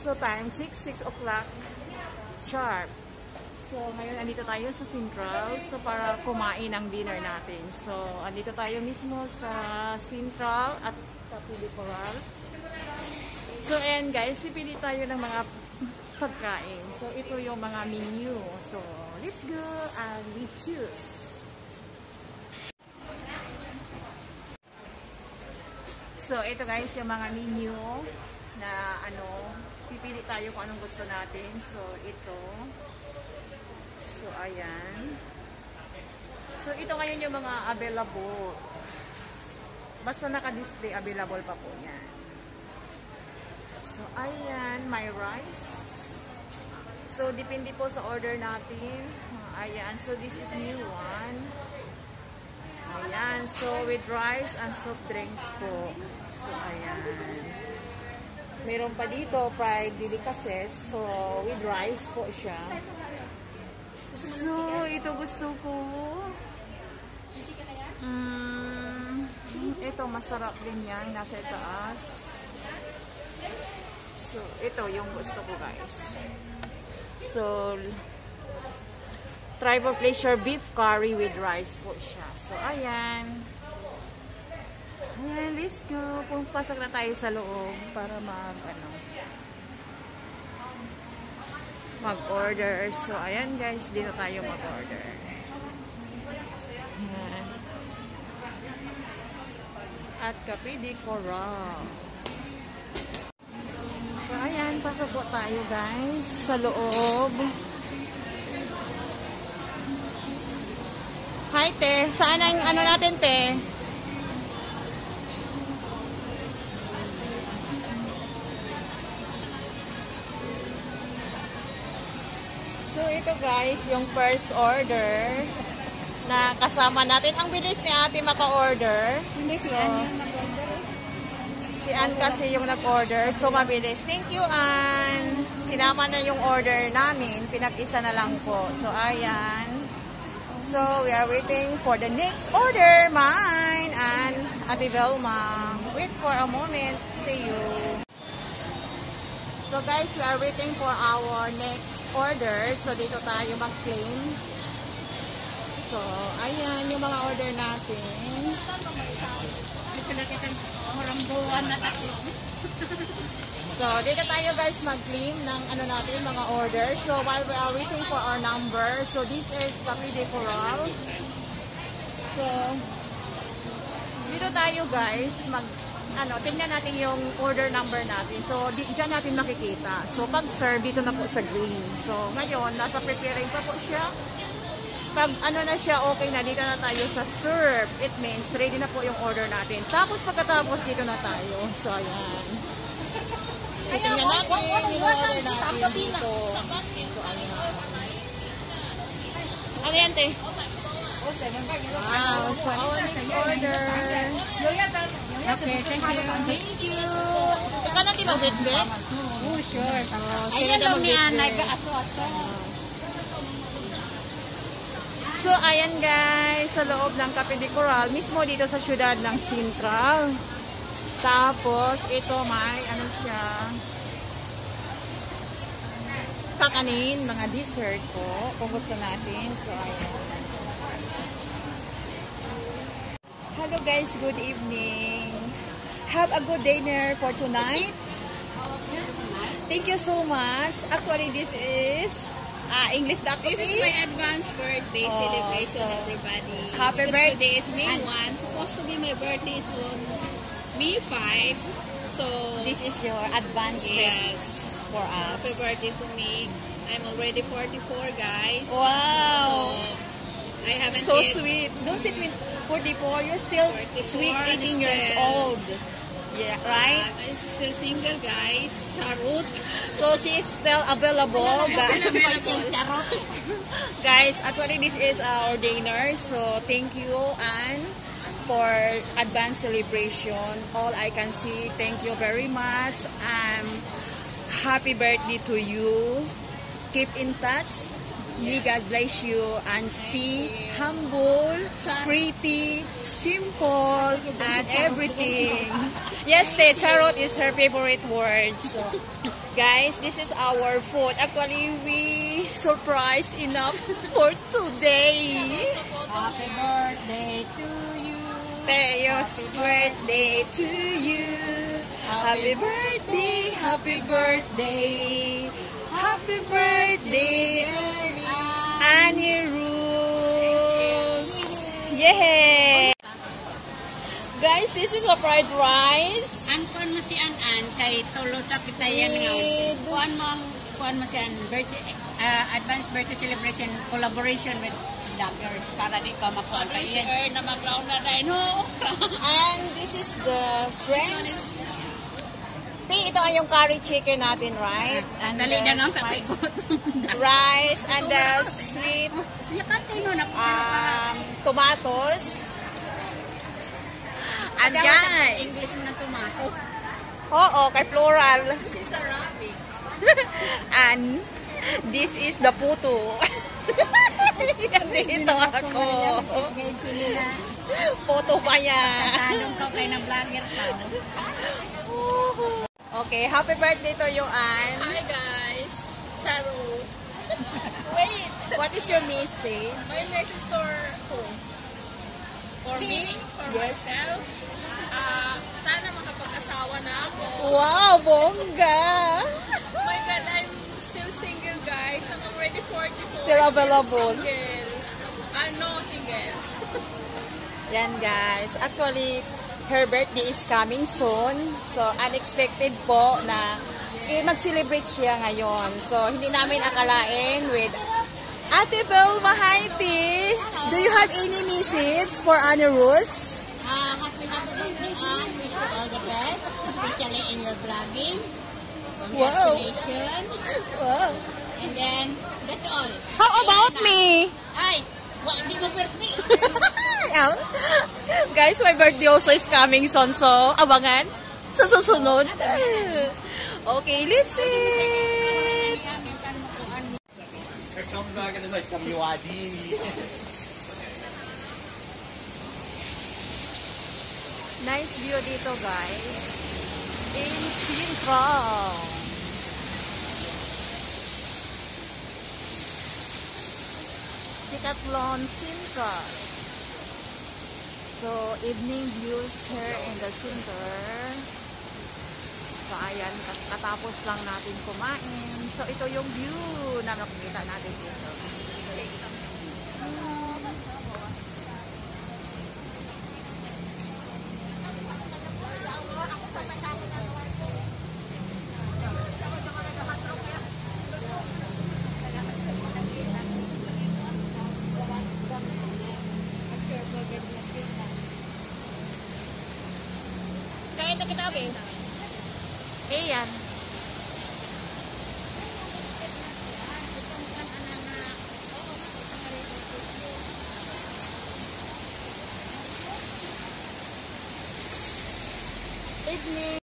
So time check, 6 o'clock sharp. So ngayon andito tayo sa Central so para kumain ang dinner natin. So andito tayo mismo sa Central at Cafe de Coral. So and guys, pipili tayo ng mga pagkain. So ito yung mga menu. So let's go and we choose. So ito guys yung mga menu na pipili tayo kung anong gusto natin. So ito. So ayan. So ito ngayon yung mga available. Basta naka-display available pa po yan. So ayan, my rice. So depende po sa order natin. Ayan, so this is new one. Ayan, so with rice and soft drinks po. So ayan. Meron pa dito fried delicacies. So with rice po siya. So ito gusto ko. Ito masarap din yan. Nasa itaas. So ito yung gusto ko guys. So Tribal Pleasure beef curry with rice po siya. So ayan. Ayan, let's go. Pumpasok na tayo sa loob para mag-order. So ayan guys, dito tayo mag-order. Ayan. At Cafe de Coral. So ayan, pasok po tayo guys sa loob. Hi, te. Saan ang natin, te? So, ito guys, yung first order na kasama natin. Ang bilis ni ate maka-order. Hindi, si Ann yung nag-order. Si Ann kasi yung nag-order. So, mabilis. Thank you, Ann. Sinama na yung order namin. Pinag-isa na lang po. So, ayan. So, we are waiting for the next order, mine and Ate Velma. Wait for a moment. See you. So, guys, we are waiting for our next order. So, dito tayo mag-claim. So, ayan yung mga order natin. So, dito tayo guys mag-claim ng natin, mga order. So, while we are waiting for our number, so this is Cafe de Coral. So, dito tayo guys tingnan natin yung order number natin. So, dyan natin makikita. So, pag-serve, dito na po sa green. So, ngayon, nasa preparing pa po siya. Pag na siya, okay na, dito na tayo sa serve. It means, ready na po yung order natin. Tapos, pagkatapos, dito na tayo. So, ayan. Tingnan natin yung order natin dito. So, ayan. Ano yan, te? Wow, so our next order. Okay, thank you. Thank you. Ikaw natin mag-bet-bet? Oh, sure. Ayan lang ni Anay. So, ayan guys, sa loob ng Cafe de Coral, mismo dito sa syudad ng Central. Tapos, ito may, siya, kakanin, mga dessert po, kung gusto natin. So, ayan. Hello guys, good evening. Have a good dinner for tonight. Thank you so much. Actually, this is English Coffee. This is my advanced birthday celebration, everybody. Happy birthday. Today is May 1. Supposed to be my birthday is on May 5. So, this is your advanced trip for us. Happy birthday to me. I'm already 44, guys. Wow. So, I haven't so yet. Sweet. Don't sit with 44. You're still 44, sweet, 18 years old. Yeah, right? I'm still single, guys. Charot. So she is still available. Still available. Charot. Guys, actually this is our dinner. So thank you, Anne, for advanced celebration. All I can see, thank you very much. Happy birthday to you. Keep in touch. May God bless you and stay humble, pretty, simple, and everything. Yes, the charot is her favorite word. So Guys, this is our food. Actually, we surprised enough for today. Happy birthday to you. Teo's birthday to you. Happy birthday, happy birthday. Happy birthday, Annie Rose. Yay! Guys, this is a fried rice. Kuan mo si An kay tulo sa kita yan nga. Kuan mo si An birthday advance birthday celebration collaboration with vloggers para di ka makuha na mag-round na rin ho. And this is the shrimps. Ito ay yung curry chicken natin, right? And Dali na lang rice and the sweet tomatoes. And guys, English mo na tomato. oo, kay plural. She's Arabic. And this is the puto. Dito ako. Puto pa yan. Tanong ko kay na vlogger ka. Okay, happy birthday to you, Ann. Hi guys, Charo. Wait, What is your message? my message for who? For me? For myself? Sana makapag-asawa na ako. Wow, bongga! Oh my God, I'm still single guys. I'm already 44. Still available. Single. No, single. Yan guys, actually, her birthday is coming soon. So, unexpected po na mag-celebrate siya ngayon. So, hindi namin akalain with Ate Belma Haiti. Do you have any message for Annie Rose? Happy birthday, Ann. Wish you all the best, especially in your vlogging. Wow. Congratulations. Wow. And then, that's all. How about me? Ay, di mo birthday. Guys, my birthday also is coming soon. So, abangan sa susunod. Okay, let's eat. Nice view dito, guys. In Sintram. Decathlon Sintram. So, evening views here in the center. So, ayan, katapos lang natin kumain. So, ito yung view na nakikita natin dito. Kaya na kita, okay? Ayan. Evening.